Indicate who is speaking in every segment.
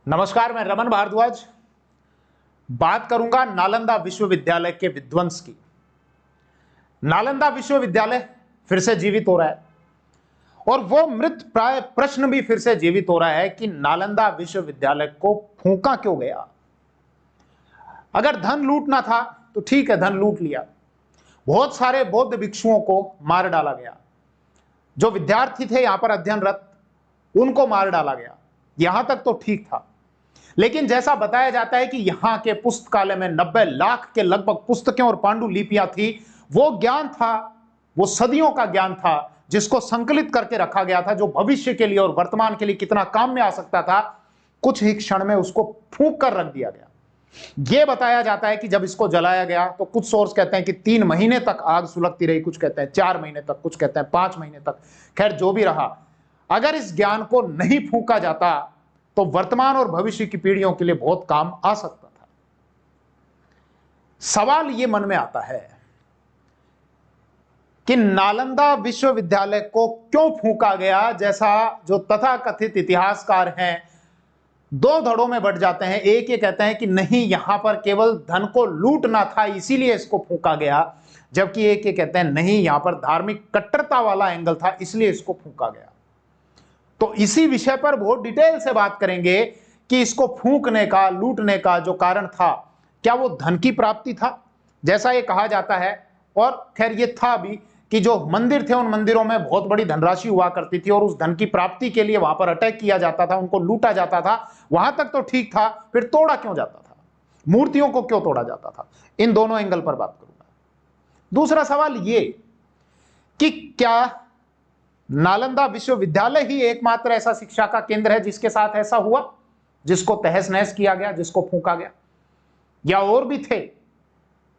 Speaker 1: नमस्कार, मैं रमन भारद्वाज बात करूंगा नालंदा विश्वविद्यालय के विध्वंस की। नालंदा विश्वविद्यालय फिर से जीवित हो रहा है और वो मृत प्राय प्रश्न भी फिर से जीवित हो रहा है कि नालंदा विश्वविद्यालय को फूंका क्यों गया। अगर धन लूटना था तो ठीक है, धन लूट लिया। बहुत सारे बौद्ध भिक्षुओं को मार डाला गया, जो विद्यार्थी थे यहां पर अध्ययनरत उनको मार डाला गया, यहां तक तो ठीक था। लेकिन जैसा बताया जाता है कि यहां के पुस्तकालय में 90 लाख के लगभग पुस्तकें और पांडुलिपियां थी। वो ज्ञान था, वो सदियों का ज्ञान था जिसको संकलित करके रखा गया था, जो भविष्य के लिए और वर्तमान के लिए कितना काम में आ सकता था, कुछ ही क्षण में उसको फूंक कर रख दिया गया। यह बताया जाता है कि जब इसको जलाया गया तो कुछ सोर्स कहते हैं कि 3 महीने तक आग सुलगती रही, कुछ कहते हैं 4 महीने तक, कुछ कहते हैं 5 महीने तक। खैर, जो भी रहा, अगर इस ज्ञान को नहीं फूंका जाता तो वर्तमान और भविष्य की पीढ़ियों के लिए बहुत काम आ सकता था। सवाल यह मन में आता है कि नालंदा विश्वविद्यालय को क्यों फूंका गया। जैसा जो तथाकथित इतिहासकार हैं, 2 धड़ों में बंट जाते हैं। एक ये कहते हैं कि नहीं, यहां पर केवल धन को लूटना था इसीलिए इसको फूंका गया, जबकि एक ये कहते हैं नहीं, यहां पर धार्मिक कट्टरता वाला एंगल था इसलिए इसको फूंका गया। तो इसी विषय पर बहुत डिटेल से बात करेंगे कि इसको फूंकने का, लूटने का जो कारण था, क्या वो धन की प्राप्ति था जैसा ये कहा जाता है। और खैर, ये था भी कि जो मंदिर थे उन मंदिरों में बहुत बड़ी धनराशि हुआ करती थी और उस धन की प्राप्ति के लिए वहां पर अटैक किया जाता था, उनको लूटा जाता था। वहां तक तो ठीक था, फिर तोड़ा क्यों जाता था, मूर्तियों को क्यों तोड़ा जाता था। इन दोनों एंगल पर बात करूंगा। दूसरा सवाल ये कि क्या नालंदा विश्वविद्यालय ही एकमात्र ऐसा शिक्षा का केंद्र है जिसके साथ ऐसा हुआ, जिसको तहस नहस किया गया, जिसको फूंका गया, या और भी थे।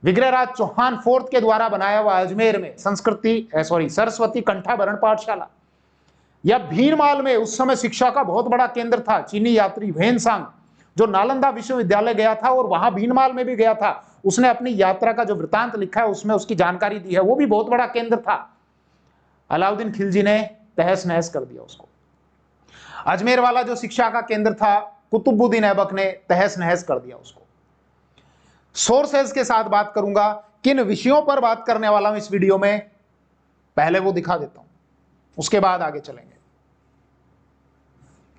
Speaker 1: विग्रहराज चौहान फोर्थ के द्वारा बनाया हुआ अजमेर में सरस्वती कंठाभरण पाठशाला, या भीनमाल में उस समय शिक्षा का बहुत बड़ा केंद्र था, चीनी यात्री वेनसांग जो नालंदा विश्वविद्यालय गया था और वहां भीनमाल में भी गया था, उसने अपनी यात्रा का जो वृतांत लिखा है उसमें उसकी जानकारी दी है, वो भी बहुत बड़ा केंद्र था। अलाउद्दीन खिलजी ने तहस नहस कर दिया उसको। अजमेर वाला जो शिक्षा का केंद्र था, कुतुबुद्दीन ऐबक ने तहस नहस कर दिया उसको। सोर्सेज के साथ बात करूंगा, किन विषयों पर बात करने वाला हूं इस वीडियो में, पहले वो दिखा देता हूं, उसके बाद आगे चलेंगे।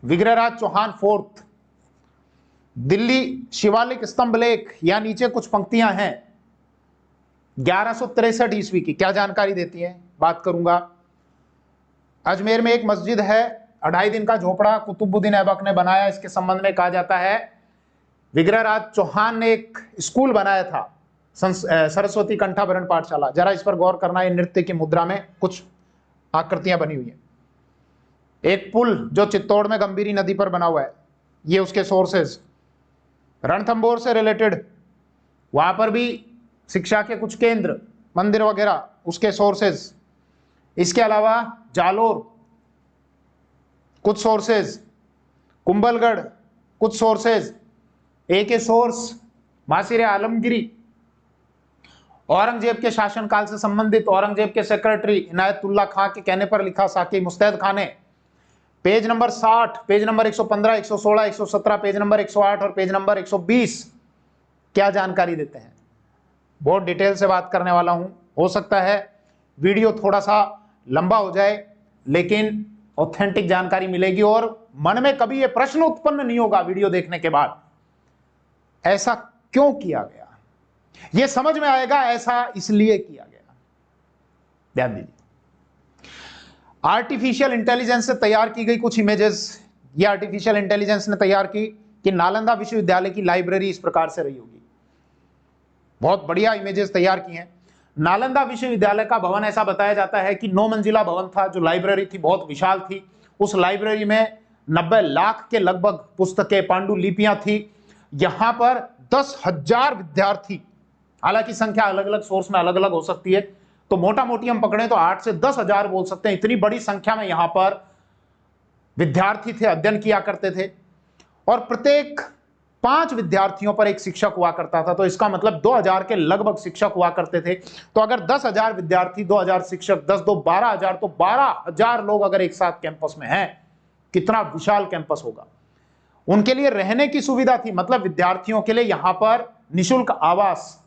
Speaker 1: विग्रहराज चौहान फोर्थ, दिल्ली शिवालिक स्तंभ लेख, यहां नीचे कुछ पंक्तियां हैं 1163 ईस्वी की, क्या जानकारी देती हैं, बात करूंगा। अजमेर में एक मस्जिद है, 2.5 दिन का झोपड़ा कुतुबुद्दीन ऐबक ने बनाया। इसके संबंध में कहा जाता है विग्रहराज चौहान ने एक स्कूल बनाया था, सरस्वती कंठाभरण पाठशाला। जरा इस पर गौर करना, ये नृत्य की मुद्रा में कुछ आकृतियां बनी हुई हैं। एक पुल जो चित्तौड़ में गंभीरी नदी पर बना हुआ है, ये उसके सोर्सेज। रणथंभौर से रिलेटेड, वहां पर भी शिक्षा के कुछ केंद्र, मंदिर वगैरह, उसके सोर्सेज। इसके अलावा जालोर कुछ सोर्सेज, कुंभलगढ़ कुछ सोर्सेज। एक सोर्स मासिर आलमगिरी, औरंगजेब के शासनकाल से संबंधित, औरंगजेब के सेक्रेटरी इनायतुल्लाह खां के कहने पर लिखा साकी मुस्तैद खान ने, page number 60, page number 115, 116, 117, page number 108 और पेज नंबर 120 क्या जानकारी देते हैं। बहुत डिटेल से बात करने वाला हूं, हो सकता है वीडियो थोड़ा सा लंबा हो जाए, लेकिन ऑथेंटिक जानकारी मिलेगी और मन में कभी यह प्रश्न उत्पन्न नहीं होगा वीडियो देखने के बाद, ऐसा क्यों किया गया। यह समझ में आएगा, ऐसा इसलिए किया गया। ध्यान दीजिए, आर्टिफिशियल इंटेलिजेंस से तैयार की गई कुछ इमेजेस, ये आर्टिफिशियल इंटेलिजेंस ने तैयार की कि नालंदा विश्वविद्यालय की लाइब्रेरी इस प्रकार से रही होगी। बहुत बढ़िया इमेजेस तैयार की हैं। नालंदा विश्वविद्यालय का भवन ऐसा बताया जाता है कि 9 मंजिला भवन था, जो लाइब्रेरी थी बहुत विशाल थी। उस लाइब्रेरी में 90 लाख के लगभग पुस्तकें, पांडुलिपियां थी। यहां पर 10,000 विद्यार्थी, हालांकि संख्या अलग अलग सोर्स में अलग अलग हो सकती है, तो मोटा मोटी हम पकड़े तो 8 से 10,000 बोल सकते हैं। इतनी बड़ी संख्या में यहां पर विद्यार्थी थे, अध्ययन किया करते थे, और प्रत्येक 5 विद्यार्थियों पर एक शिक्षक हुआ करता था। तो इसका मतलब 2000 के लगभग शिक्षक हुआ करते थे। तो अगर 10,000 विद्यार्थी, 2000 शिक्षक, 10 2 12,000, तो 12,000 लोग अगर एक साथ कैंपस में हैं, कितना विशाल कैंपस होगा। उनके लिए रहने की सुविधा थी, मतलब विद्यार्थियों के लिए यहां पर निशुल्क आवास,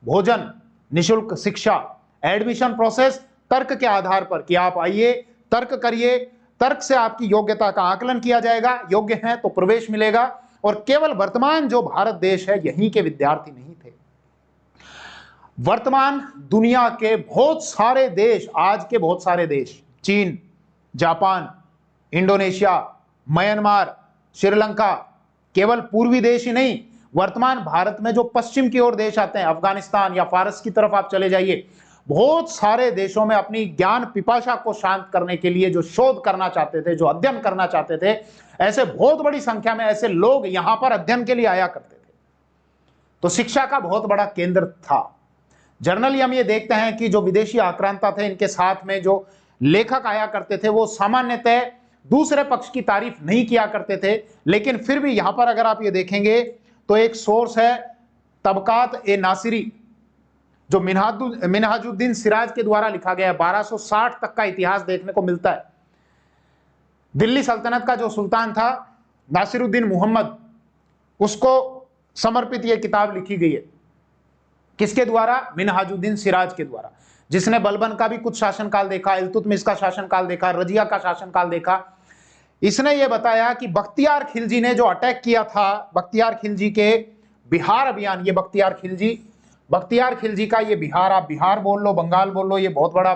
Speaker 1: भोजन, निशुल्क शिक्षा, एडमिशन प्रोसेस तर्क के आधार पर कि आप आइए, तर्क करिए, तर्क से आपकी योग्यता का आकलन किया जाएगा, योग्य हैं तो प्रवेश मिलेगा। और केवल वर्तमान जो भारत देश है यहीं के विद्यार्थी नहीं थे, वर्तमान दुनिया के बहुत सारे देश, आज के बहुत सारे देश, चीन, जापान, इंडोनेशिया, म्यांमार, श्रीलंका, केवल पूर्वी देश ही नहीं, वर्तमान भारत में जो पश्चिम की ओर देश आते हैं, अफगानिस्तान या फारस की तरफ आप चले जाइए, बहुत सारे देशों में अपनी ज्ञान पिपाशा को शांत करने के लिए जो शोध करना चाहते थे, जो अध्ययन करना चाहते थे, ऐसे बहुत बड़ी संख्या में ऐसे लोग यहां पर अध्ययन के लिए आया करते थे। तो शिक्षा का बहुत बड़ा केंद्र था। जनरली हम ये देखते हैं कि जो विदेशी आक्रांता थे, इनके साथ में जो लेखक आया करते थे, वो सामान्यतः दूसरे पक्ष की तारीफ नहीं किया करते थे, लेकिन फिर भी यहां पर अगर आप ये देखेंगे तो एक सोर्स है तबकात ए नासिरी, जो मिनहाजुद्दीन सिराज के द्वारा लिखा गया है। 1260 तक का इतिहास देखने को मिलता है। दिल्ली सल्तनत का जो सुल्तान था नासिरुद्दीन मोहम्मद, उसको समर्पित यह किताब लिखी गई है। किसके द्वारा? मिनहाजुद्दीन सिराज के द्वारा, जिसने बलबन का भी कुछ शासनकाल देखा, इल्तुतमिश का शासनकाल देखा, रजिया का शासनकाल देखा। इसने यह बताया कि बख्तियार खिलजी ने जो अटैक किया था, बख्तियार खिलजी के बिहार अभियान, ये बख्तियार खिलजी का ये बिहार, आप बिहार बोल लो, बंगाल बोल लो, ये बहुत बड़ा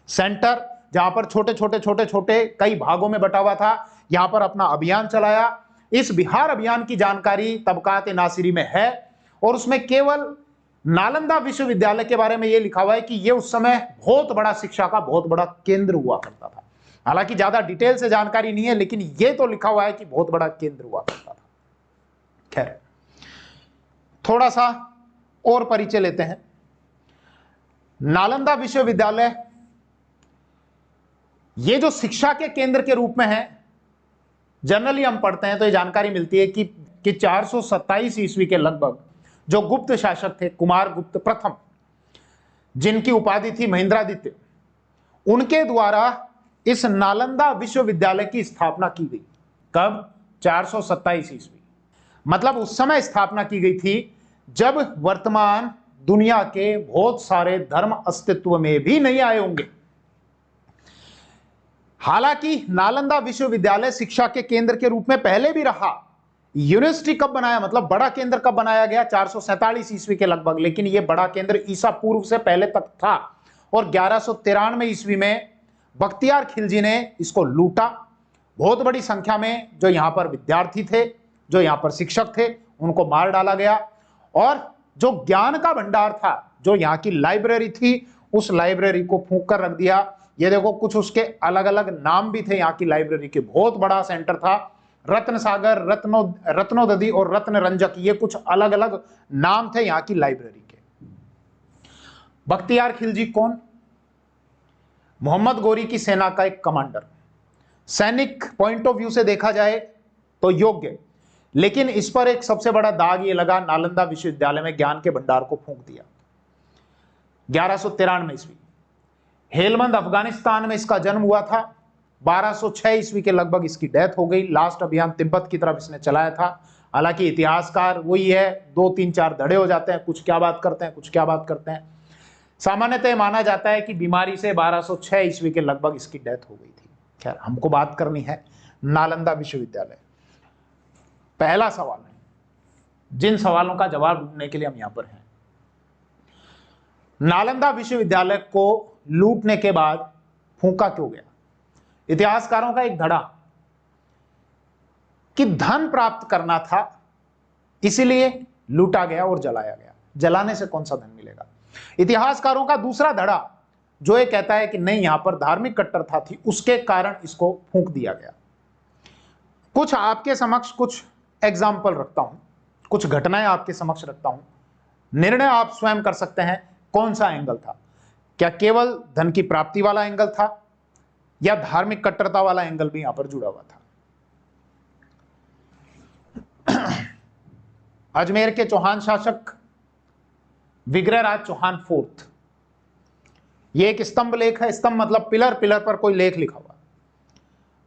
Speaker 1: सेंटर जहां पर छोटे छोटे कई भागों में बटा हुआ था, यहां पर अपना अभियान चलाया। इस बिहार अभियान की जानकारी तबकात नासिरी में है, और उसमें केवल नालंदा विश्वविद्यालय के बारे में यह लिखा हुआ है कि यह उस समय बहुत बड़ा शिक्षा का बहुत बड़ा केंद्र हुआ करता था। हालांकि ज्यादा डिटेल से जानकारी नहीं है, लेकिन यह तो लिखा हुआ है कि बहुत बड़ा केंद्र हुआ करता था। खैर, थोड़ा सा और परिचय लेते हैं। नालंदा विश्वविद्यालय ये जो शिक्षा के केंद्र के रूप में है, जनरली हम पढ़ते हैं तो ये जानकारी मिलती है कि 427 ईस्वी के लगभग जो गुप्त शासक थे, कुमार गुप्त प्रथम, जिनकी उपाधि थी महेंद्रादित्य, उनके द्वारा इस नालंदा विश्वविद्यालय की स्थापना की गई। कब? 427 ईस्वी। मतलब उस समय स्थापना की गई थी जब वर्तमान दुनिया के बहुत सारे धर्म अस्तित्व में भी नहीं आए होंगे। हालांकि नालंदा विश्वविद्यालय शिक्षा के केंद्र के रूप में पहले भी रहा। यूनिवर्सिटी कब बनाया, मतलब बड़ा केंद्र कब बनाया गया? 447 ईस्वी के लगभग। लेकिन यह बड़ा केंद्र ईसा पूर्व से पहले तक था, और 1193 ईस्वी में बख्तियार खिलजी ने इसको लूटा। बहुत बड़ी संख्या में जो यहां पर विद्यार्थी थे, जो यहां पर शिक्षक थे, उनको मार डाला गया, और जो ज्ञान का भंडार था, जो यहाँ की लाइब्रेरी थी, उस लाइब्रेरी को फूंक कर रख दिया। ये देखो, कुछ उसके अलग अलग नाम भी थे यहाँ की लाइब्रेरी के। बहुत बड़ा सेंटर था। रत्न सागर, रत्नोदधि और रत्न रंजक, ये कुछ अलग अलग नाम थे यहाँ की लाइब्रेरी के। बख्तियार खिलजी कौन? मोहम्मद गोरी की सेना का एक कमांडर। सैनिक पॉइंट ऑफ व्यू से देखा जाए तो योग्य, लेकिन इस पर एक सबसे बड़ा दाग ये लगा, नालंदा विश्वविद्यालय में ज्ञान के भंडार को फूंक दिया। 1193 ईस्वी, हेलमंद अफगानिस्तान में इसका जन्म हुआ था। 1206 ईस्वी के लगभग इसकी डेथ हो गई। लास्ट अभियान तिब्बत की तरफ इसने चलाया था। हालांकि इतिहासकार वही है, 2 3 4 धड़े हो जाते हैं, कुछ क्या बात करते हैं, कुछ क्या बात करते हैं। सामान्यतः माना जाता है कि बीमारी से 1206 ईस्वी के लगभग इसकी डेथ हो गई थी। खैर, हमको बात करनी है नालंदा विश्वविद्यालय। पहला सवाल है, जिन सवालों का जवाब ढूंढने के लिए हम यहां पर हैं, नालंदा विश्वविद्यालय को लूटने के बाद फूंका क्यों गया? इतिहासकारों का एक धड़ा कि धन प्राप्त करना था, इसीलिए लूटा गया और जलाया गया। जलाने से कौन सा धन मिलेगा? इतिहासकारों का दूसरा धड़ा जो ये कहता है कि नहीं, यहां पर धार्मिक कट्टरता थी, उसके कारण इसको फूंक दिया गया। कुछ आपके समक्ष कुछ एग्जाम्पल रखता हूं, कुछ घटनाएं आपके समक्ष रखता हूं, निर्णय आप स्वयं कर सकते हैं कौन सा एंगल था। क्या केवल धन की प्राप्ति वाला एंगल था, या धार्मिक कट्टरता वाला एंगल भी यहां पर जुड़ा हुआ था? अजमेर के चौहान शासक विग्रहराज चौहान फोर्थ, ये एक स्तंभ लेख है। स्तंभ मतलब पिलर, पिलर पर कोई लेख लिखा हुआ।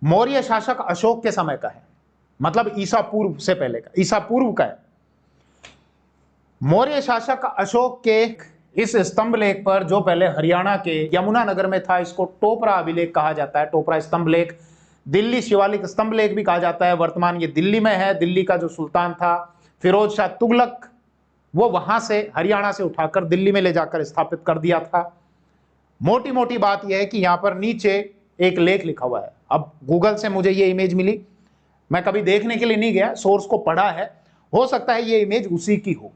Speaker 1: मौर्य शासक अशोक के समय का है। मतलब ईसा पूर्व से पहले का, ईसा पूर्व का है। मौर्य शासक अशोक के इस स्तंभ लेख पर, जो पहले हरियाणा के यमुना नगर में था, इसको टोपरा अभिलेख कहा जाता है। टोपरा स्तंभ लेख, दिल्ली शिवालिक स्तंभ लेख भी कहा जाता है। वर्तमान ये दिल्ली में है। दिल्ली का जो सुल्तान था फिरोज शाह तुगलक, वो वहां से हरियाणा से उठाकर दिल्ली में ले जाकर स्थापित कर दिया था। मोटी मोटी बात यह है कि यहां पर नीचे एक लेख लिखा हुआ है। अब गूगल से मुझे ये इमेज मिली, मैं कभी देखने के लिए नहीं गया, सोर्स को पढ़ा है। हो सकता है ये इमेज उसी की हो,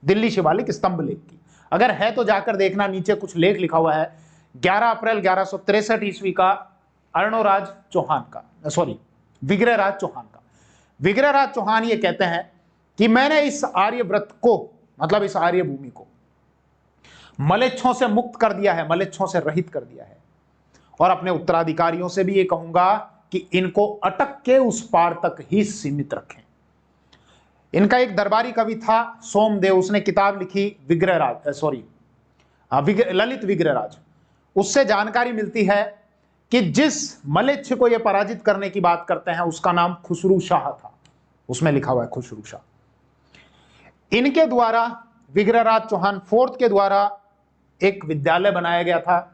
Speaker 1: दिल्ली शिवालिक स्तंभ लेख की। अगर है तो जाकर देखना, नीचे कुछ लेख लिखा हुआ है। 11 अप्रैल 1163 ईस्वी का अर्णोराज चौहान का, सॉरी विग्रहराज चौहान का। विग्रहराज चौहान ये कहते हैं कि मैंने इस आर्यव्रत को, मतलब इस आर्य भूमि को मलेच्छों से मुक्त कर दिया है, मलेच्छों से रहित कर दिया है। और अपने उत्तराधिकारियों से भी ये कहूंगा कि इनको अटक के उस पार तक ही सीमित रखें। इनका एक दरबारी कवि था सोमदेव, उसने किताब लिखी विग्रहराज, ललित विग्रहराज। उससे जानकारी मिलती है कि जिस मलेच्छ को ये पराजित करने की बात करते हैं उसका नाम खुसरू शाह था। उसमें लिखा हुआ है खुसरू शाह। इनके द्वारा, विग्रहराज चौहान फोर्थ के द्वारा एक विद्यालय बनाया गया था।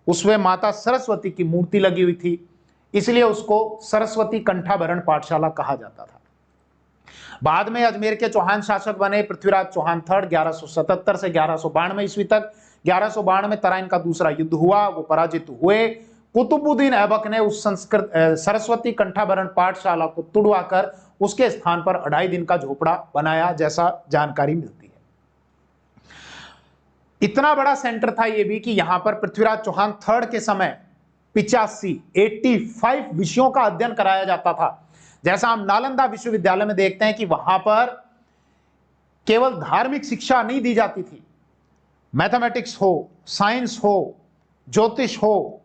Speaker 1: उसमें माता सरस्वती की मूर्ति लगी हुई थी, इसलिए उसको सरस्वती कंठाभरण पाठशाला कहा जाता था। बाद में अजमेर के चौहान शासक बने पृथ्वीराज चौहान थर्ड, 1177 से 1192 ईस्वी तक। 1192 में तराइन का दूसरा युद्ध हुआ, वो पराजित हुए। कुतुबुद्दीन ऐबक ने उस संस्कृत सरस्वती कंठाभरण पाठशाला को तुड़वाकर उसके स्थान पर 2.5 दिन का झोपड़ा बनाया, जैसा जानकारी मिलती है। इतना बड़ा सेंटर था ये भी कि यहां पर पृथ्वीराज चौहान थर्ड के समय 85 विषयों का अध्ययन कराया जाता था। जैसा हम नालंदा विश्वविद्यालय में देखते हैं कि वहां पर केवल धार्मिक शिक्षा नहीं दी जाती थी, मैथमेटिक्स हो, साइंस हो, ज्योतिष हो,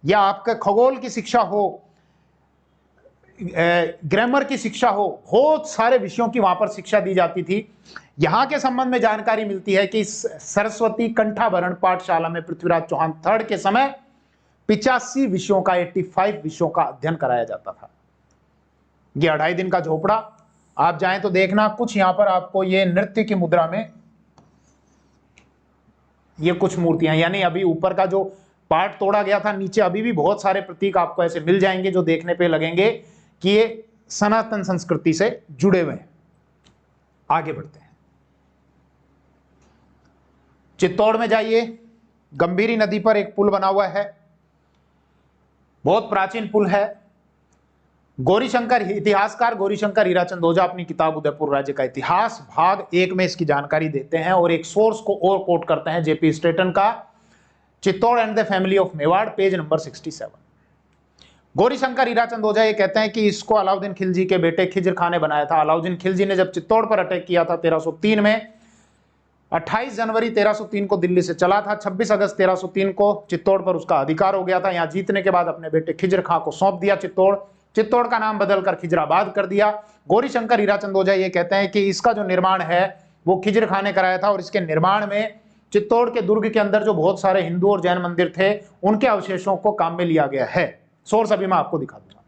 Speaker 1: या आपका खगोल की शिक्षा हो, ग्रामर की शिक्षा हो, बहुत सारे विषयों की वहां पर शिक्षा दी जाती थी। यहां के संबंध में जानकारी मिलती है कि सरस्वती कंठाभरण पाठशाला में पृथ्वीराज चौहान थर्ड के समय 85 विषयों का, 85 विषयों का अध्ययन कराया जाता था। ये 2.5 दिन का झोपड़ा, आप जाएं तो देखना, कुछ यहां पर आपको ये नृत्य की मुद्रा में ये कुछ मूर्तियां, यानी अभी ऊपर का जो पार्ट तोड़ा गया था, नीचे अभी भी बहुत सारे प्रतीक आपको ऐसे मिल जाएंगे जो देखने पे लगेंगे कि ये सनातन संस्कृति से जुड़े हुए हैं। आगे बढ़ते हैं, चित्तौड़ में जाइए। गंभीरी नदी पर एक पुल बना हुआ है, बहुत प्राचीन पुल है। गौरीशंकर, इतिहासकार गौरीशंकर हीराचंद ओझा अपनी किताब उदयपुर राज्य का इतिहास भाग 1 में इसकी जानकारी देते हैं और एक सोर्स को और कोट करते हैं, जेपी स्ट्रेटन का Chittor and the family of Mewar, page number 67। Gaurishankar Hirachand Ojha ये कहते हैं कि इसको अलाउद्दीन खिलजी के बेटे खिज्र खान ने बनाया था। अलाउद्दीन खिलजी ने जब चित्तौड़ पर अटैक किया था 1303 में, 28 जनवरी 1303 को दिल्ली से चला था। 26 अगस्त 1303 को चित्तौड़ पर उसका अधिकार हो गया था। यहाँ जीतने के बाद अपने बेटे खिज्र खां को सौंप दिया चित्तौड़ का नाम बदलकर खिजराबाद कर दिया। गौरीशंकर हीराचंद ओझा ये कहते हैं कि इसका जो निर्माण है वो खिज्र खां ने कराया था और इसके निर्माण में चित्तौड़ के दुर्ग के अंदर जो बहुत सारे हिंदू और जैन मंदिर थे उनके अवशेषों को काम में लिया गया है। सोर्स अभी मैं आपको दिखा दूंगा।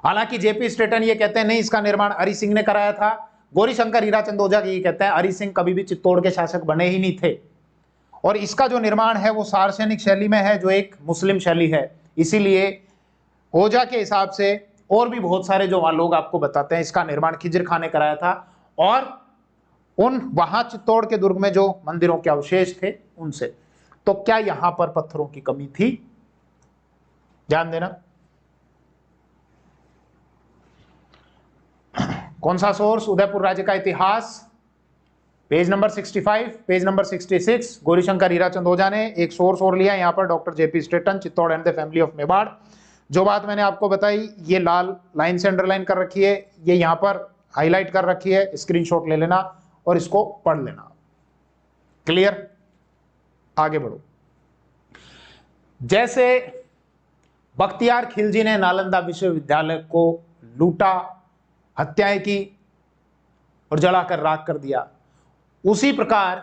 Speaker 1: हालांकि जेपी स्ट्रेटन ये कहते हैं नहीं, इसका निर्माण हरि सिंह ने कराया था। गौरीशंकर हीराचंद ओझा ये कहते हैं हरि सिंह कभी भी चित्तौड़ के शासक बने ही नहीं थे और इसका जो निर्माण है वो सार्वजनिक शैली में है, जो एक मुस्लिम शैली है। इसीलिए ओझा के हिसाब से और भी बहुत सारे जो वहां लोग आपको बताते हैं इसका निर्माण खिज्र खां ने कराया था और उन वहां चित्तौड़ के दुर्ग में जो मंदिरों के अवशेष थे उनसे। तो क्या यहां पर पत्थरों की कमी थी? ध्यान देना। कौन सा सोर्स? उदयपुर राज्य का इतिहास, page number 65, page number 66। Gaurishankar Hirachand Ojha ने एक सोर्स और लिया यहां पर, doctor JP Stratton, Chittor and the family of Mewar. जो बात मैंने आपको बताई ये लाल लाइन से अंडरलाइन कर रखी है, ये यहां पर हाईलाइट कर रखी है, स्क्रीनशॉट ले लेना और इसको पढ़ लेना। क्लियर? आगे बढ़ो। जैसे बख्तियार खिलजी ने नालंदा विश्वविद्यालय को लूटा, हत्याएं की और जलाकर राख कर दिया, उसी प्रकार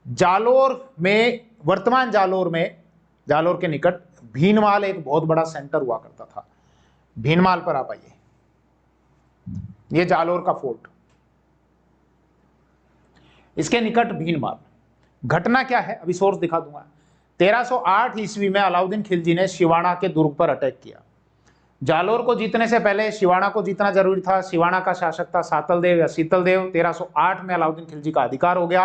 Speaker 1: जालोर में, वर्तमान जालोर में, जालोर के निकट भीनमाल एक बहुत बड़ा सेंटर हुआ करता था। भीनमाल पर आप आइए। ये जालोर का फोर्ट, इसके निकट भीनमाल। घटना क्या है, अभी सोर्स दिखा दूंगा। 1308 ईस्वी में अलाउद्दीन खिलजी ने शिवाना के दुर्ग पर अटैक किया। जालोर को जीतने से पहले शिवाना को जीतना जरूरी था। शिवाना का शासक था सातल देव या शीतल देव। 1308 में अलाउद्दीन खिलजी का अधिकार हो गया।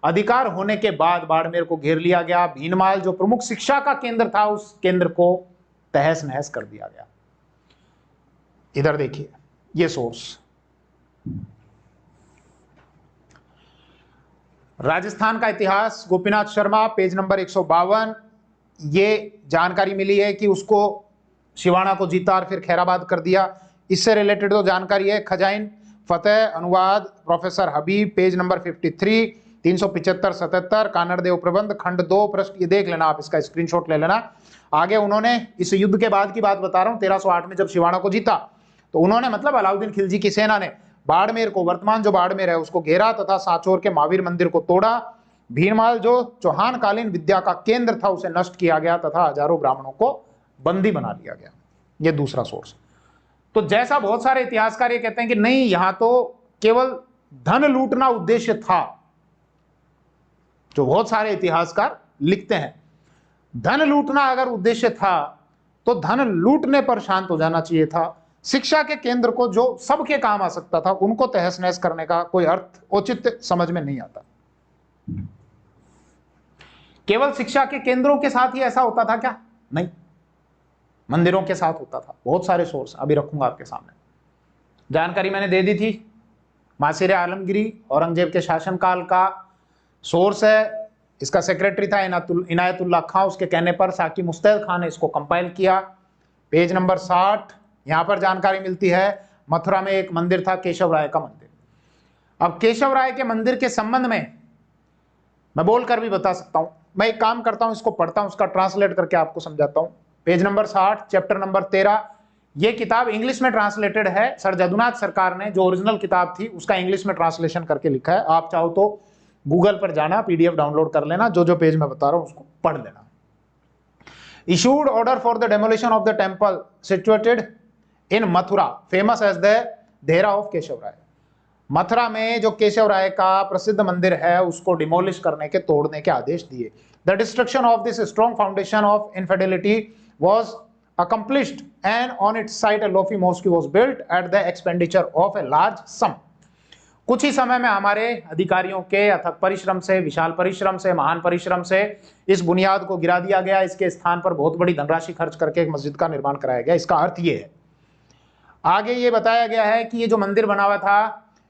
Speaker 1: अधिकार होने के बाद बाड़मेर को घेर लिया गया। भीनमाल जो प्रमुख शिक्षा का केंद्र था, उस केंद्र को तहस नहस कर दिया गया। इधर देखिए ये सोर्स, राजस्थान का इतिहास, गोपीनाथ शर्मा, पेज नंबर 152। ये जानकारी मिली है कि उसको शिवाना को जीता और फिर खैराबाद कर दिया। इससे रिलेटेड तो जानकारी है। खजाइन फतेह, अनुवाद प्रोफेसर हबीब, पेज नंबर 53, 375-77, कानड़ देव प्रबंध, खंड 2, पृष्ठ, ये देख लेना आप, इसका स्क्रीनशॉट ले लेना। आगे उन्होंने इस युद्ध के बाद की बात बता रहा हूं, 1308 में जब शिवाना को जीता तो उन्होंने, मतलब अलाउद्दीन खिलजी की सेना ने बाड़मेर को, वर्तमान जो बाड़मेर है, उसको घेरा तथा सांचौर के महावीर मंदिर को तोड़ा। भीनमाल जो चौहान कालीन विद्या का केंद्र था, उसे नष्ट किया गया तथा हजारों ब्राह्मणों को बंदी बना लिया गया। ये दूसरा सोर्स। तो जैसा बहुत सारे इतिहासकार ये कहते हैं कि नहीं, यहां तो केवल धन लूटना उद्देश्य था, जो बहुत सारे इतिहासकार लिखते हैं, धन लूटना अगर उद्देश्य था तो धन लूटने पर शांत हो जाना चाहिए था। शिक्षा के केंद्र को, जो सबके काम आ सकता था, उनको तहस नहस करने का कोई अर्थ, औचित्य समझ में नहीं आता। केवल शिक्षा के केंद्रों के साथ ही ऐसा होता था क्या? नहीं, मंदिरों के साथ होता था। बहुत सारे सोर्स अभी रखूंगा आपके सामने। जानकारी मैंने दे दी थी। मासिर आलमगिरी औरंगजेब के शासनकाल का सोर्स है। इसका सेक्रेटरी था इनायतुल्लाह खां। उसके कहने पर साकी मुस्तैद खान ने इसको कंपाइल किया। पेज नंबर 60, यहां पर जानकारी मिलती है। मथुरा में एक मंदिर था, केशव राय का मंदिर। अब केशव राय के मंदिर के संबंध में मैं बोलकर भी बता सकता हूं। मैं एक काम करता हूं, इसको पढ़ता हूं, उसका ट्रांसलेट करके आपको समझाता हूं। Page number 60, chapter number 13। यह किताब इंग्लिश में ट्रांसलेटेड है। सर जदुनाथ सरकार ने, जो ओरिजिनल किताब थी, उसका इंग्लिश में ट्रांसलेशन करके लिखा है। आप चाहो तो गूगल पर जाना, पीडीएफ डाउनलोड कर लेना, जो जो पेज मैं बता रहा हूं उसको पढ़ लेना। Issued order for the demolition of the temple situated in Mathura famous as the Dehra of Keshav Rai. Mathura में जो केशव राय का प्रसिद्ध मंदिर है, उसको डिमोलिश करने के, तोड़ने के आदेश दिए। The destruction of this strong foundation of infidelity was accomplished and on its site a lofi mosque was built at the expenditure of a large sum। कुछ ही समय में हमारे अधिकारियों के अथक परिश्रम से, विशाल परिश्रम से, महान परिश्रम से इस बुनियाद को गिरा दिया गया। इसके स्थान पर बहुत बड़ी धनराशि खर्च करके एक मस्जिद का निर्माण कराया गया। इसका अर्थ ये है। आगे ये बताया गया है कि ये जो मंदिर बना हुआ था,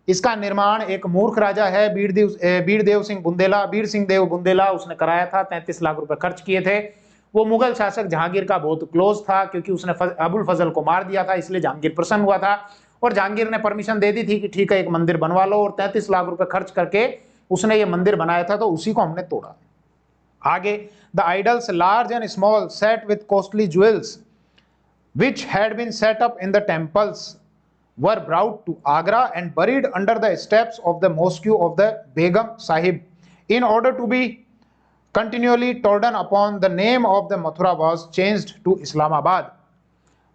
Speaker 1: इसका निर्माण एक मूर्ख राजा है, बीर सिंह बुंदेला, उसने कराया था। 33 लाख रुपए खर्च किए थे। वो मुगल शासक जहांगीर का बहुत क्लोज था, क्योंकि उसने अबुल फजल को मार दिया था, इसलिए जहांगीर प्रसन्न हुआ था और जहांगीर ने परमिशन दे दी थी कि ठीक है, एक मंदिर बनवा लो। और 33 लाख रुपए खर्च करके उसने ये मंदिर बनाया था, तो उसी को हमने तोड़ा। आगे, the idols large and small set with costly jewels which had been set up in the temples were brought to Agra and buried under the steps of the mosque of the Begum Sahib in order to be continually trodden upon. The name of the Mathura was changed to Islamabad।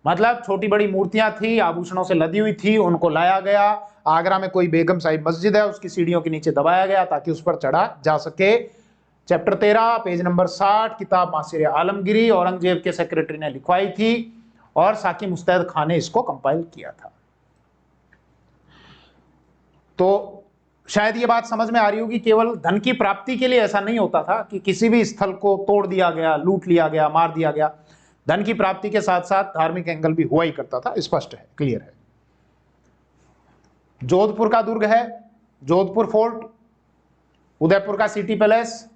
Speaker 1: मतलब छोटी बड़ी मूर्तियां थी, आभूषणों से लदी हुई थी, उनको लाया गया। आगरा में कोई बेगम साहिब मस्जिद है, उसकी सीढ़ियों के नीचे दबाया गया ताकि उस पर चढ़ा जा सके। Chapter 13, page number 60। किताब मासिर आलमगिरी, औरंगजेब के सेक्रेटरी ने लिखवाई थी और साकी मुस्तैद खान ने इसको कंपाइल किया था। तो शायद ये बात समझ में आ रही होगी। केवल धन की प्राप्ति के लिए ऐसा नहीं होता था कि किसी भी स्थल को तोड़ दिया गया, लूट लिया गया, मार दिया गया। धन की प्राप्ति के साथ साथ धार्मिक एंगल भी हुआ ही करता था। स्पष्ट है, क्लियर है। जोधपुर का दुर्ग है, जोधपुर फोर्ट, उदयपुर का सिटी पैलेस।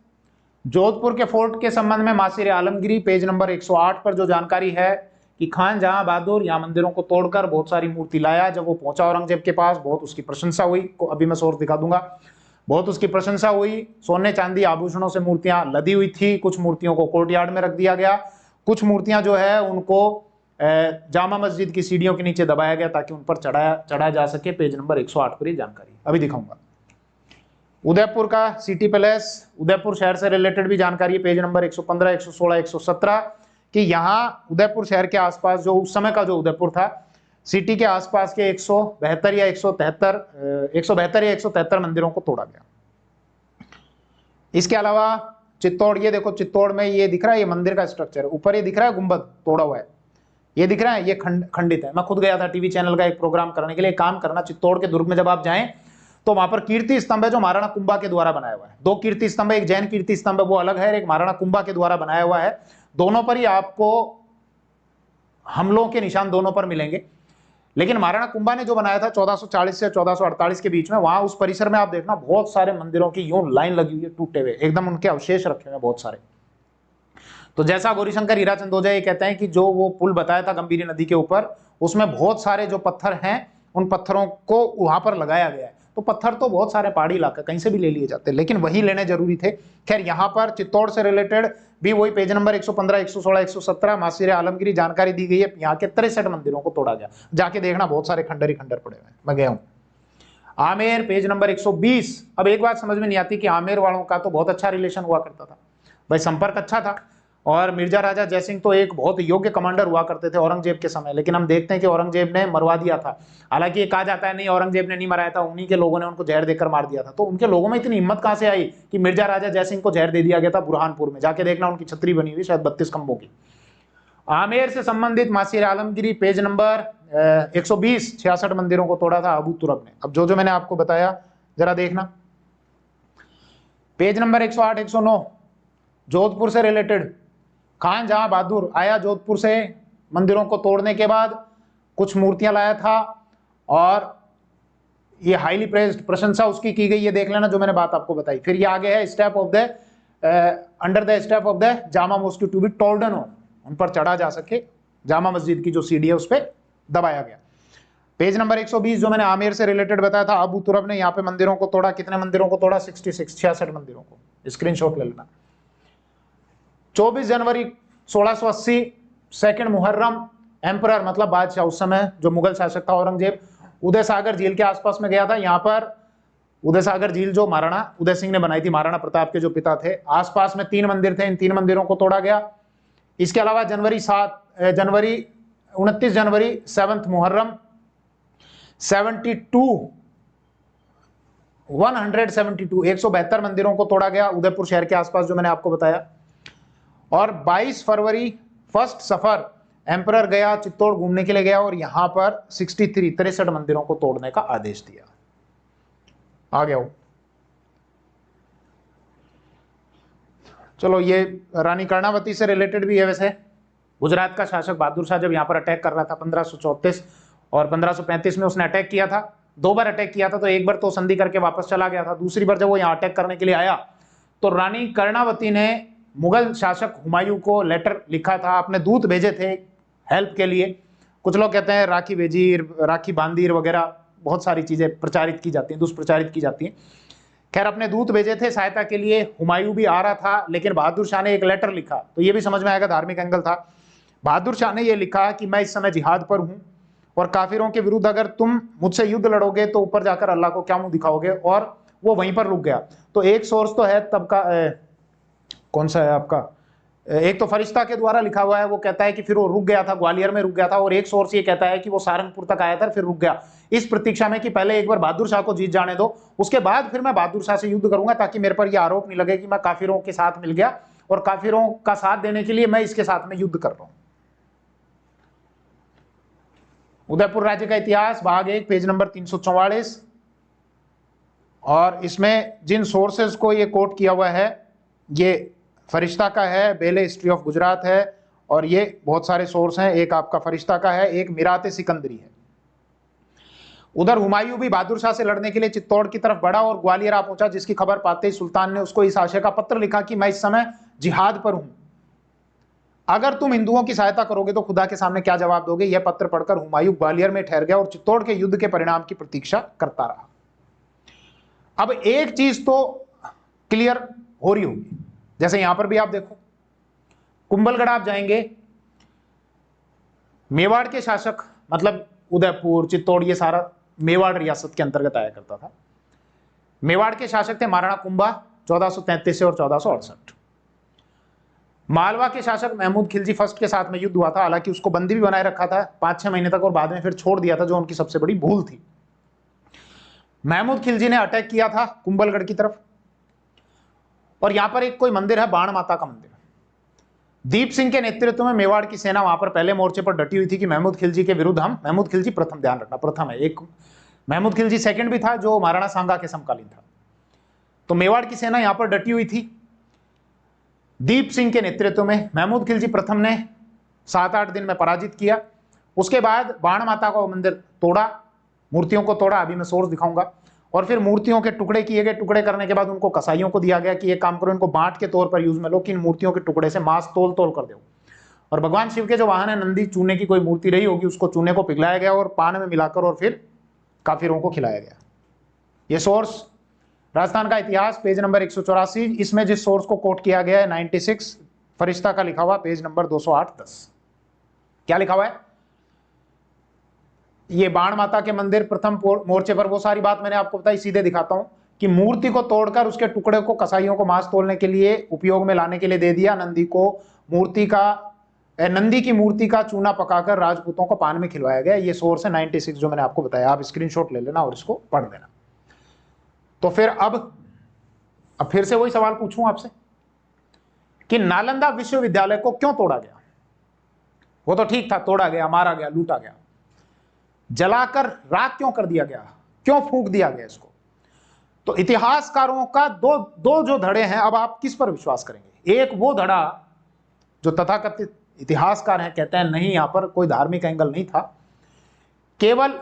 Speaker 1: जोधपुर के फोर्ट के संबंध में मासिर आलमगिरी, पेज नंबर 108 पर जो जानकारी है कि खान जहां बहादुर यहाँ मंदिरों को तोड़कर बहुत सारी मूर्ति लाया। जब वो पहुंचा औरंगजेब के पास, बहुत उसकी प्रशंसा हुई। अभी मैं सोर्स दिखा दूंगा। बहुत उसकी प्रशंसा हुई। सोने चांदी आभूषणों से मूर्तियां लदी हुई थी। कुछ मूर्तियों को कोर्टयार्ड में रख दिया गया। कुछ मूर्तियां जो है उनको जामा मस्जिद की सीढ़ियों के नीचे दबाया गया ताकि उन पर चढ़ाया जा सके। पेज नंबर 108 पर ये जानकारी अभी दिखाऊंगा। उदयपुर का सिटी पैलेस, उदयपुर शहर से रिलेटेड भी जानकारी है। पेज नंबर 115, 116, 117 कि यहाँ उदयपुर शहर के आसपास जो उस समय का जो उदयपुर था, सिटी के आसपास के 172 या 173 मंदिरों को तोड़ा गया। इसके अलावा चित्तौड़, ये देखो चित्तौड़ में ये दिख रहा है, ये मंदिर का स्ट्रक्चर ऊपर ये दिख रहा है, गुंबद तोड़ा हुआ है, ये दिख रहा है, ये खंडित है। मैं खुद गया था टीवी चैनल का एक प्रोग्राम करने के लिए। काम करना, चित्तौड़ के दुर्ग में जब आप जाएं तो वहां पर कीर्ति स्तंभ है जो महाराणा कुंभा के द्वारा बनाया हुआ है। 2 कीर्ति स्तंभ है, एक जैन कीर्ति स्तंभ है वो अलग है, एक महाराणा कुंभा के द्वारा बनाया हुआ है। दोनों पर ही आपको हमलों के निशान दोनों पर मिलेंगे। लेकिन महाराणा कुंभा ने जो बनाया था 1440 से 1448 के बीच में, वहां उस परिसर में आप देखना बहुत सारे मंदिरों की यूं लाइन लगी हुई है, टूटे हुए एकदम उनके अवशेष रखे हुए हैं बहुत सारे। तो जैसा गौरीशंकर हीराचंद ओझा ये कहते हैं कि जो वो पुल बताया था गंभीरी नदी के ऊपर, उसमें बहुत सारे जो पत्थर हैं उन पत्थरों को वहां पर लगाया गया है। तो पत्थर तो बहुत सारे पहाड़ी इलाका कहीं से भी ले लिए जाते हैं, लेकिन वही लेने जरूरी थे। खैर यहाँ पर चित्तौड़ से रिलेटेड भी वही पेज नंबर 115, 116, 117 मासिर आलमगिरी जानकारी दी गई है। यहाँ के 63 मंदिरों को तोड़ा गया, जाके देखना बहुत सारे खंडर ही खंडर पड़े हुए हैं। मैं गया हूँ। Amer page number 120। अब एक बात समझ में नहीं आती कि आमेर वालों का तो बहुत अच्छा रिलेशन हुआ करता था भाई, संपर्क अच्छा था, और मिर्जा राजा जयसिंह तो एक बहुत योग्य कमांडर हुआ करते थे औरंगजेब के समय। लेकिन हम देखते हैं कि औरंगजेब ने मरवा दिया था। हालांकि ये कहा जाता है नहीं औरंगजेब ने नहीं मराया था, उन्हीं के लोगों ने उनको जहर देकर मार दिया था। तो उनके लोगों में इतनी हिम्मत कहां से आई कि मिर्जा राजा जयसिंह को जहर दे दिया गया था बुरहानपुर में। जाके देखना उनकी छतरी बनी हुई शायद 32 खंभों की। आमेर से संबंधित मासिर आलमगिरी पेज नंबर 120, 66 मंदिरों को तोड़ा था अबू तुरब ने। अब जो मैंने आपको बताया जरा देखना। पेज नंबर 108, 109 जोधपुर से रिलेटेड, खान जहां बहादुर आया जोधपुर से मंदिरों को तोड़ने के बाद, कुछ मूर्तियां लाया था और ये हाईली प्रेज्ड, प्रशंसा उसकी की गई। ये देख लेना जो मैंने बात आपको बताई। फिर ये आगे है step of the under the step of the Jama mosque to be trodden on, उन पर चढ़ा जा सके। जामा मस्जिद की जो सीढ़ी है उस पर दबाया गया। पेज नंबर 120 जो मैंने आमेर से रिलेटेड बताया था, अबू तुरब ने यहाँ पे मंदिरों को तोड़ा। कितने मंदिरों को तोड़ा? 66 मंदिरों को। स्क्रीनशॉट ले लेना। 24 जनवरी 1680 2 मुहर्रम, एम्परर मतलब बादशाह, उस समय जो मुगल शासक था औरंगजेब, उदय सागर झील के आसपास में गया था। यहाँ पर उदय सागर झील जो महाराणा उदय सिंह ने बनाई थी, महाराणा प्रताप के जो पिता थे, आसपास में 3 मंदिर थे, इन 3 मंदिरों को तोड़ा गया। इसके अलावा 29 जनवरी 7 मुहर्रम 172 मंदिरों को तोड़ा गया उदयपुर शहर के आसपास जो मैंने आपको बताया। और 22 फरवरी 1 सफर एम्परर गया, चित्तौड़ घूमने के लिए गया और यहां पर 63 मंदिरों को तोड़ने का आदेश दिया। आ गया हो। चलो ये रानी कर्णावती से रिलेटेड भी है। वैसे गुजरात का शासक बहादुर शाह जब यहाँ पर अटैक कर रहा था 1534 और 1535 में उसने अटैक किया था। 2 बार अटैक किया था, तो एक बार तो संधि करके वापस चला गया था। दूसरी बार जब वो यहाँ अटैक करने के लिए आया तो रानी कर्णावती ने मुगल शासक हुमायूं को लेटर लिखा था, अपने दूत भेजे थे हेल्प के लिए। कुछ लोग कहते हैं राखी वेजीर, राखी बांदीर वगैरह बहुत सारी चीजें प्रचारित की जाती हैं, दुष्प्रचारित की जाती हैं। खैर अपने दूत भेजे थे सहायता के लिए। हुमायूं भी आ रहा था, लेकिन बहादुर शाह ने एक लेटर लिखा, तो ये भी समझ में आएगा धार्मिक एंगल था। बहादुर शाह ने यह लिखा कि मैं इस समय जिहाद पर हूं और काफिरों के विरुद्ध अगर तुम मुझसे युद्ध लड़ोगे तो ऊपर जाकर अल्लाह को क्या मुंह दिखाओगे, और वो वहीं पर रुक गया। तो एक सोर्स तो है तब का कौन सा है आपका, एक तो फरिश्ता के द्वारा लिखा हुआ है, वो कहता है कि फिर वो रुक गया था, ग्वालियर में रुक गया था, और एक सोर्स ये कहता है कि वो सारंगपुर तक आया था फिर रुक गया, इस प्रतीक्षा में कि पहले एक बार बहादुर शाह को जीत जाने दो, उसके बाद फिर मैं बहादुर शाह से युद्ध करूंगा, ताकि मेरे पर यह आरोप नहीं लगे कि मैं काफिरों के साथ मिल गया और काफिरों का साथ देने के लिए मैं इसके साथ में युद्ध कर रहा हूं। उदयपुर राज्य का इतिहास भाग 1 पेज नंबर 344, और इसमें जिन सोर्सेज को ये कोट किया हुआ है ये फरिश्ता का है, बेले हिस्ट्री ऑफ गुजरात है, और ये बहुत सारे सोर्स हैं। एक आपका फरिश्ता का है, एक मिराते सिकंदरी है। उधर हुमायूं भी बहादुर शाह से लड़ने के लिए चित्तौड़ की तरफ बढ़ा और ग्वालियर आ पहुंचा, जिसकी खबर पाते ही सुल्तान ने उसको इस आशय का पत्र लिखा कि मैं इस समय जिहाद पर हूं, अगर तुम हिंदुओं की सहायता करोगे तो खुदा के सामने क्या जवाब दोगे। यह पत्र पढ़कर हुमायूं ग्वालियर में ठहर गया और चित्तौड़ के युद्ध के परिणाम की प्रतीक्षा करता रहा। अब एक चीज तो क्लियर हो रही होगी, जैसे यहां पर भी आप देखो, कुंभलगढ़ आप जाएंगे, मेवाड़ के शासक मतलब उदयपुर, चित्तौड़, ये सारा मेवाड़ रियासत के अंतर्गत आया करता था। मेवाड़ के शासक थे महाराणा कुंभा 1433 से और 1468। मालवा के शासक महमूद खिलजी फर्स्ट के साथ में युद्ध हुआ था, हालांकि उसको बंदी भी बनाए रखा था 5-6 महीने तक और बाद में फिर छोड़ दिया था, जो उनकी सबसे बड़ी भूल थी। महमूद खिलजी ने अटैक किया था कुंभलगढ़ की तरफ, और यहां पर एक कोई मंदिर है बाण माता का मंदिर। दीप सिंह के नेतृत्व में मेवाड़ की सेना वहां पर पहले मोर्चे पर डटी हुई थी कि महमूद खिलजी के विरुद्ध हम, महमूद खिलजी प्रथम, ध्यान रखना प्रथम है, एक महमूद खिलजी सेकंड भी था जो महाराणा सांगा के समकालीन था। तो मेवाड़ की सेना यहां पर डटी हुई थी दीप सिंह के नेतृत्व में। महमूद खिलजी प्रथम ने 7-8 दिन में पराजित किया। उसके बाद बाण माता का मंदिर तोड़ा, मूर्तियों को तोड़ा, अभी मैं सोर्स दिखाऊंगा, और फिर मूर्तियों के टुकड़े किए गए। टुकड़े करने के बाद उनको कसाईयों को दिया गया कि एक काम करो, इनको बांट के तौर पर यूज में लो, कि इन मूर्तियों के टुकड़े से मांस तोल तोल कर दो। और भगवान शिव के जो वाहन है नंदी, चूने की कोई मूर्ति रही होगी, उसको चूने को पिघलाया गया और पान में मिलाकर और फिर काफिरों को खिलाया गया। ये सोर्स राजस्थान का इतिहास पेज नंबर 184, इसमें जिस सोर्स को कोट किया गया है 96 फरिश्ता का लिखा हुआ पेज नंबर 208-10। क्या लिखा हुआ है? ये बाण माता के मंदिर प्रथम मोर्चे पर, वो सारी बात मैंने आपको बताई, सीधे दिखाता हूं कि मूर्ति को तोड़कर उसके टुकड़े को कसाईयों को मांस तोलने के लिए उपयोग में लाने के लिए दे दिया। नंदी की मूर्ति का चूना पकाकर राजपूतों को पान में खिलवाया गया। ये सोर्स है 96 जो मैंने आपको बताया, आप स्क्रीनशॉट ले लेना और इसको पढ़ देना। तो फिर अब फिर से वही सवाल पूछूं आपसे कि नालंदा विश्वविद्यालय को क्यों तोड़ा गया? वो तो ठीक था, तोड़ा गया, मारा गया, लूटा गया, जलाकर राख क्यों कर दिया गया, क्यों फूंक दिया गया इसको? तो इतिहासकारों का दो जो धड़े हैं, अब आप किस पर विश्वास करेंगे? एक वो धड़ा जो तथाकथित इतिहासकार हैं, कहते हैं नहीं यहां पर कोई धार्मिक एंगल नहीं था, केवल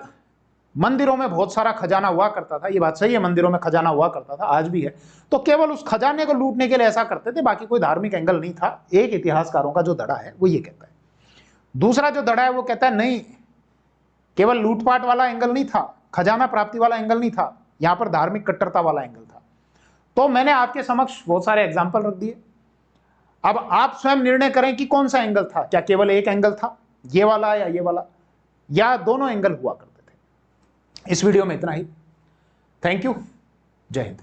Speaker 1: मंदिरों में बहुत सारा खजाना हुआ करता था। ये बात सही है, मंदिरों में खजाना हुआ करता था, आज भी है, तो केवल उस खजाने को लूटने के लिए ऐसा करते थे, बाकी कोई धार्मिक एंगल नहीं था। एक इतिहासकारों का जो धड़ा है वो ये कहता है। दूसरा जो धड़ा है वो कहता है नहीं, केवल लूटपाट वाला एंगल नहीं था, खजाना प्राप्ति वाला एंगल नहीं था, यहां पर धार्मिक कट्टरता वाला एंगल था। तो मैंने आपके समक्ष बहुत सारे एग्जाम्पल रख दिए। अब आप स्वयं निर्णय करें कि कौन सा एंगल था, क्या केवल एक एंगल था, ये वाला या ये वाला, या दोनों एंगल हुआ करते थे। इस वीडियो में इतना ही। थैंक यू, जय हिंद।